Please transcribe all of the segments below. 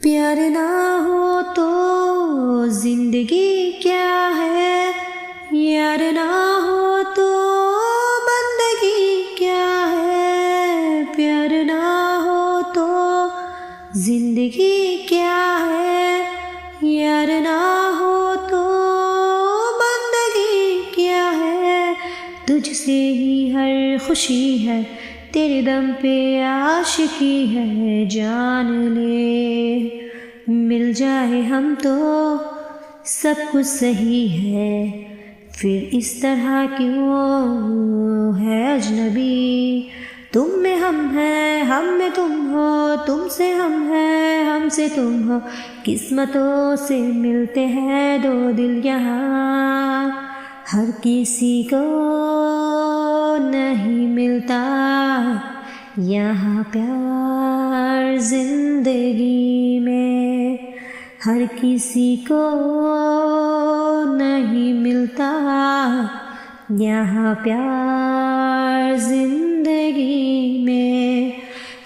प्यार ना हो तो जिंदगी क्या है, यार ना हो तो बंदगी क्या है। प्यार ना हो तो जिंदगी क्या है, यार ना हो तो बंदगी क्या है। तुझसे ही हर खुशी है, तेरे दम पे आशिकी है। जान ले मिल जाए हम तो सब कुछ सही है, फिर इस तरह क्यों है अजनबी। तुम में हम हैं, हम में तुम हो, तुमसे हम हैं, हमसे तुम हो। किस्मतों से मिलते हैं दो दिल यहाँ, हर किसी को नहीं मिलता यहाँ प्यार जिंदगी में। हर किसी को नहीं मिलता यहाँ प्यार जिंदगी में।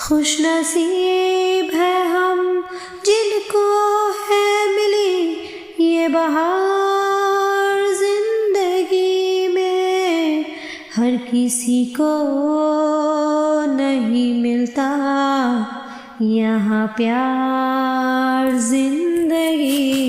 खुश नसीब है हम जिनको है मिली ये बहार जिंदगी में। हर किसी को नहीं मिलता यहाँ प्यार जिंदगी